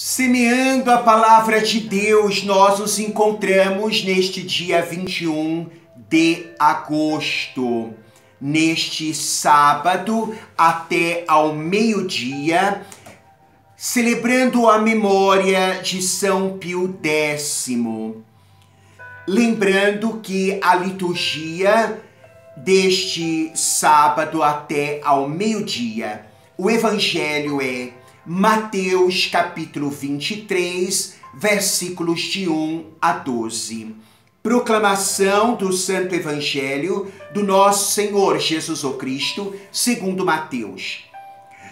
Semeando a palavra de Deus, nós nos encontramos neste dia 21 de agosto, neste sábado até ao meio-dia, celebrando a memória de São Pio X. Lembrando que a liturgia deste sábado até ao meio-dia, o evangelho é Mateus capítulo 23, versículos de 1 a 12. Proclamação do Santo Evangelho do nosso Senhor Jesus o Cristo, segundo Mateus.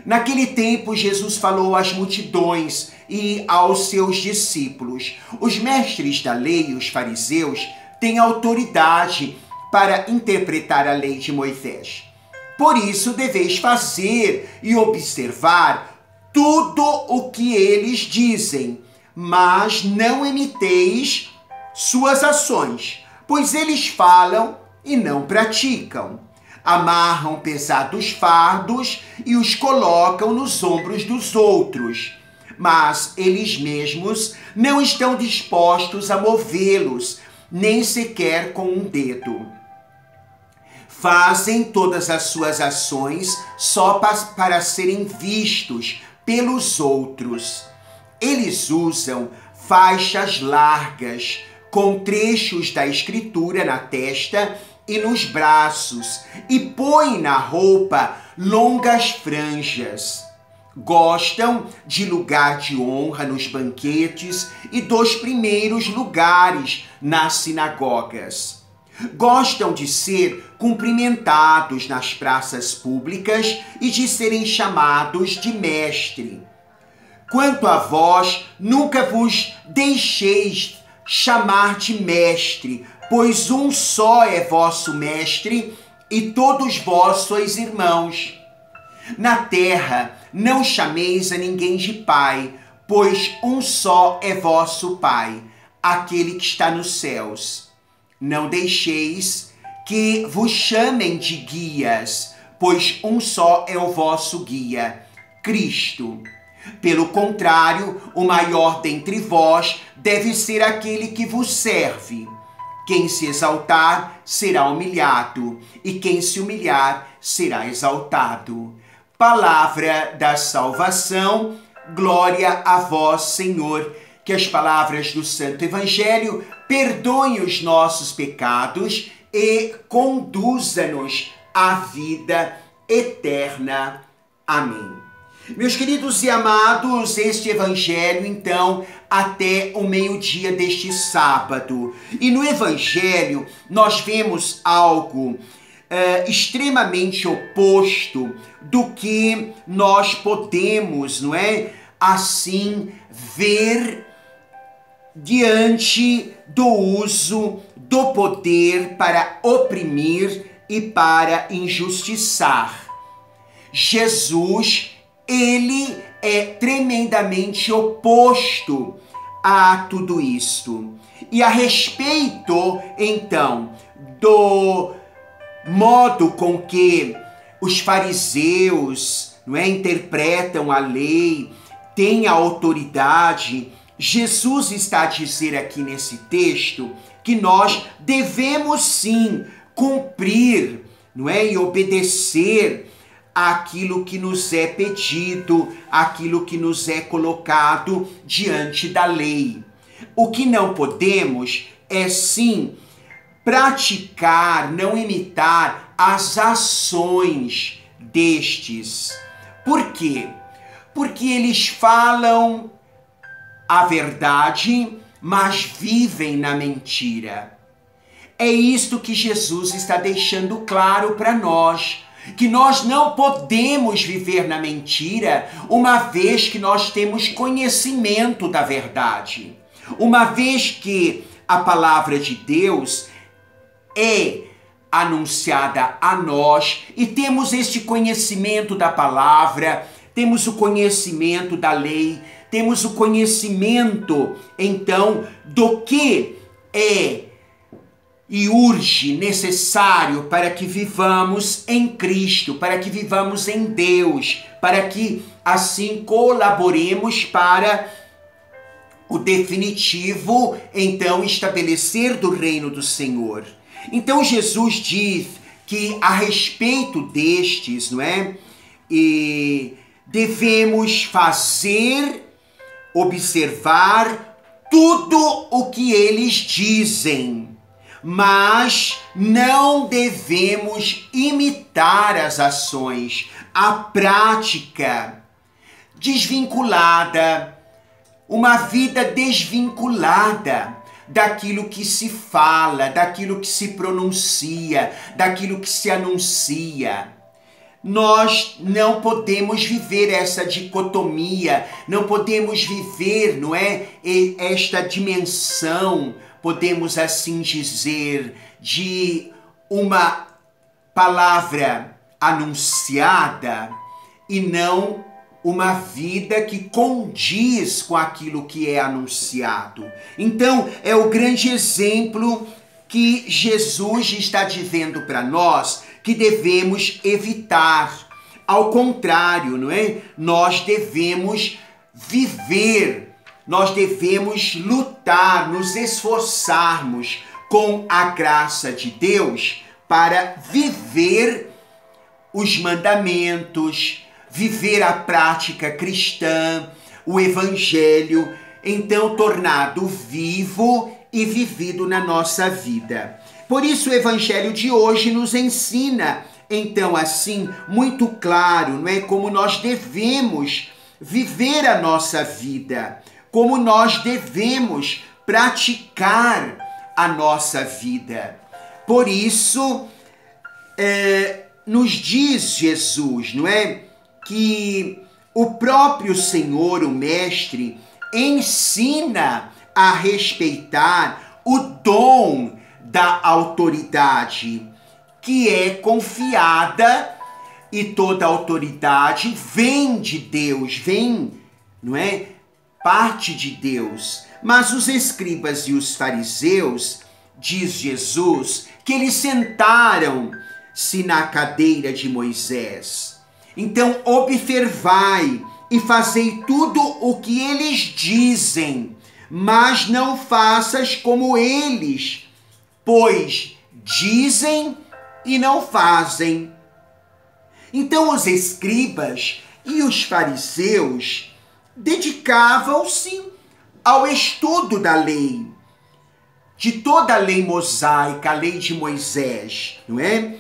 Naquele tempo, Jesus falou às multidões e aos seus discípulos: os mestres da lei e os fariseus têm autoridade para interpretar a lei de Moisés. Por isso, deveis fazer e observar tudo o que eles dizem, mas não imiteis suas ações, pois eles falam e não praticam. Amarram pesados fardos e os colocam nos ombros dos outros, mas eles mesmos não estão dispostos a movê-los, nem sequer com um dedo. Fazem todas as suas ações só para serem vistos pelos outros. Eles usam faixas largas com trechos da Escritura na testa e nos braços e põem na roupa longas franjas. Gostam de lugar de honra nos banquetes e dos primeiros lugares nas sinagogas. Gostam de ser cumprimentados nas praças públicas e de serem chamados de mestre. Quanto a vós, nunca vos deixeis chamar de mestre, pois um só é vosso mestre e todos vós sois irmãos. Na terra não chameis a ninguém de pai, pois um só é vosso Pai, aquele que está nos céus. Não deixeis que vos chamem de guias, pois um só é o vosso guia, Cristo. Pelo contrário, o maior dentre vós deve ser aquele que vos serve. Quem se exaltar será humilhado, e quem se humilhar será exaltado. Palavra da salvação, glória a vós, Senhor. Que as palavras do Santo Evangelho perdoem os nossos pecados e conduza-nos à vida eterna. Amém. Meus queridos e amados, este Evangelho, então, até o meio-dia deste sábado. E no Evangelho nós vemos algo extremamente oposto do que nós podemos, não é? Assim, ver diante do uso do poder para oprimir e para injustiçar. Jesus, ele é tremendamente oposto a tudo isto. E a respeito, então, do modo com que os fariseus, não é, interpretam a lei, têm a autoridade, Jesus está a dizer aqui nesse texto que nós devemos sim cumprir, não é, e obedecer aquilo que nos é pedido, aquilo que nos é colocado diante da lei. O que não podemos é sim praticar, não imitar as ações destes. Por quê? Porque eles falam a verdade, mas vivem na mentira. É isto que Jesus está deixando claro para nós, que nós não podemos viver na mentira, uma vez que nós temos conhecimento da verdade. Uma vez que a palavra de Deus é anunciada a nós e temos este conhecimento da palavra, temos o conhecimento da lei, temos o conhecimento, então, do que é e urge, necessário para que vivamos em Cristo, para que vivamos em Deus, para que assim colaboremos para o definitivo, então, estabelecer do reino do Senhor. Então Jesus diz que a respeito destes, não é? E devemos fazer, observar tudo o que eles dizem, mas não devemos imitar as ações, a prática desvinculada, uma vida desvinculada daquilo que se fala, daquilo que se pronuncia, daquilo que se anuncia. Nós não podemos viver essa dicotomia, não podemos viver, não é, esta dimensão, podemos assim dizer, de uma palavra anunciada e não uma vida que condiz com aquilo que é anunciado. Então, é o grande exemplo que Jesus está dizendo para nós que devemos evitar. Ao contrário, não é? Nós devemos viver, nós devemos lutar, nos esforçarmos com a graça de Deus para viver os mandamentos, viver a prática cristã, o evangelho, então tornado vivo e vivido na nossa vida. Por isso o evangelho de hoje nos ensina, então assim, muito claro, não é, como nós devemos viver a nossa vida, como nós devemos praticar a nossa vida. Por isso, nos diz Jesus, não é, que o próprio Senhor, o Mestre, ensina a respeitar o dom da autoridade, que é confiada, e toda autoridade vem de Deus, vem, não é? Parte de Deus. Mas os escribas e os fariseus, diz Jesus, que eles sentaram-se na cadeira de Moisés. Então, observai e fazei tudo o que eles dizem, mas não faças como eles, pois dizem e não fazem. Então, os escribas e os fariseus dedicavam-se ao estudo da lei, de toda a lei mosaica, a lei de Moisés, não é?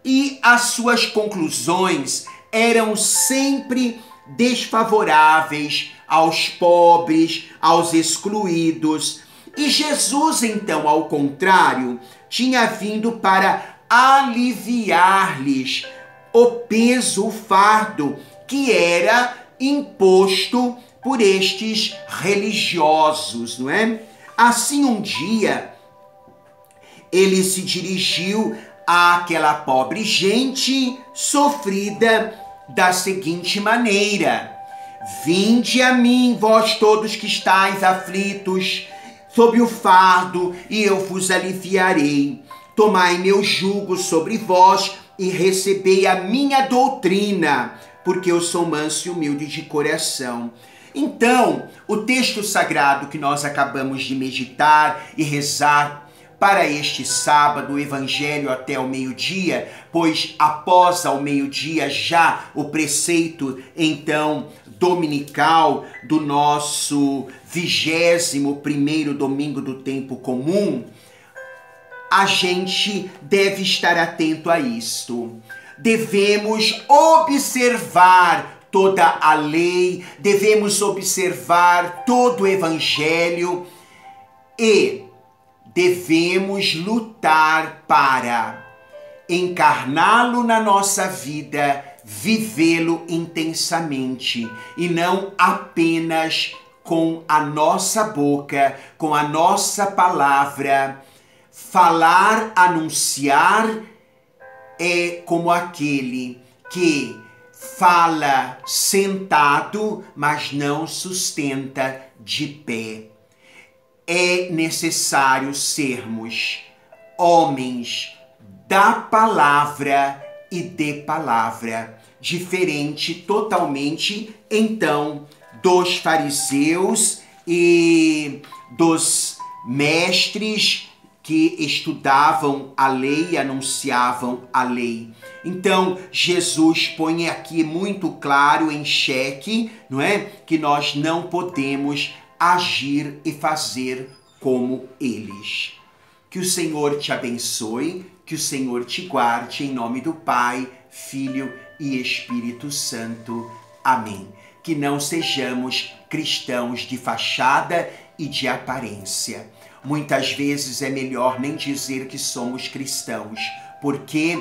E as suas conclusões eram sempre desfavoráveis aos pobres, aos excluídos. E Jesus, então, ao contrário, tinha vindo para aliviar-lhes o peso, o fardo que era imposto por estes religiosos, não é? Assim, um dia, ele se dirigiu àquela pobre gente sofrida da seguinte maneira: vinde a mim, vós todos que estáis aflitos, sob o fardo, e eu vos aliviarei. Tomai meu jugo sobre vós e recebei a minha doutrina, porque eu sou manso e humilde de coração. Então, o texto sagrado que nós acabamos de meditar e rezar para este sábado, o Evangelho até o meio-dia, pois após ao meio-dia já o preceito, então, dominical do nosso 21º domingo do tempo comum, a gente deve estar atento a isto. Devemos observar toda a lei, devemos observar todo o Evangelho e devemos lutar para encarná-lo na nossa vida, vivê-lo intensamente e não apenas com a nossa boca, com a nossa palavra. Falar, anunciar é como aquele que fala sentado, mas não sustenta de pé. É necessário sermos homens da palavra e de palavra, diferente totalmente, então, dos fariseus e dos mestres que estudavam a lei e anunciavam a lei. Então, Jesus põe aqui muito claro em xeque, não é? Que nós não podemos agir e fazer como eles. Que o Senhor te abençoe, que o Senhor te guarde, em nome do Pai, Filho e Espírito Santo. Amém. Que não sejamos cristãos de fachada e de aparência. Muitas vezes é melhor nem dizer que somos cristãos, porque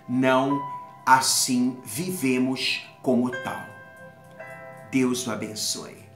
não assim vivemos como tal. Deus o abençoe.